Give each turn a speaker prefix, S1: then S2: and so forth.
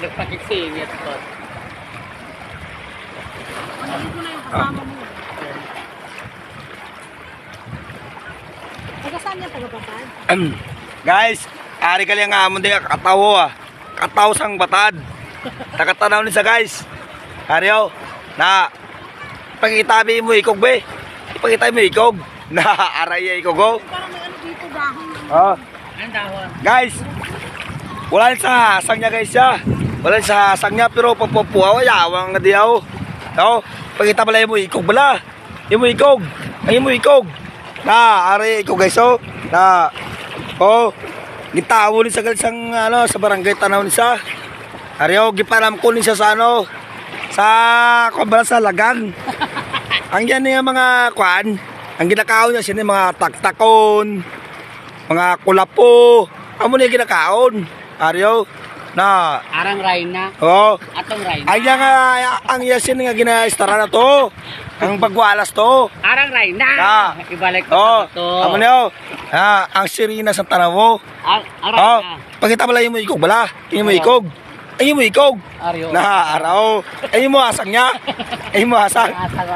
S1: Nagpakitsingit ko.
S2: Ano ko na yung kasama mo. Taga saan niya? Taga Batad?
S3: Guys, ari kali nga amon din katawo Kataw sang Batad. Takatanaw ni sa guys. Ariyo na pangitabi mo ikog be. Ipangitabi mo ikog. Na araya ikog go.
S2: Parang may ano dito dahon.
S3: Oh.
S1: Ang dahon.
S3: Guys, wala sa sang niya guys ya. Wala sa sang niya pero pagpupuaw yawang nga diyaw. No, pangita bala mo ikog bala. Imo ikog. Ay mo ikog. Na ari ikog guys oh. Na oh gitawo ni sa sang ano sa barangay Tanaw ni sa. Ariyo giparam ko ni sa ano sa kubra sa Lagang. Ang yan yung mga kwan, ang ginakaon niya sino mga taktakon, mga kulapo. Amo ni ginakaon. Ariyo na
S1: Arang Rayna.
S3: oh
S1: Atong Rayna.
S3: ay nga ang yasin nga ginaistara na to. Ang bagwalas to.
S1: Arang Rayna.
S3: Ah.
S1: Ibalik ko
S3: Oh,
S1: to.
S3: amo niyo. Ang sirina sa Tanaw.
S1: Ang
S3: Oh,
S1: Rayna.
S3: pagkita bala mo ikog bala. Imo ikog. Ay mo ikog.
S1: Aryo.
S3: Na araw. Ay mo asang niya. Ay mo asang.
S1: Asa ko.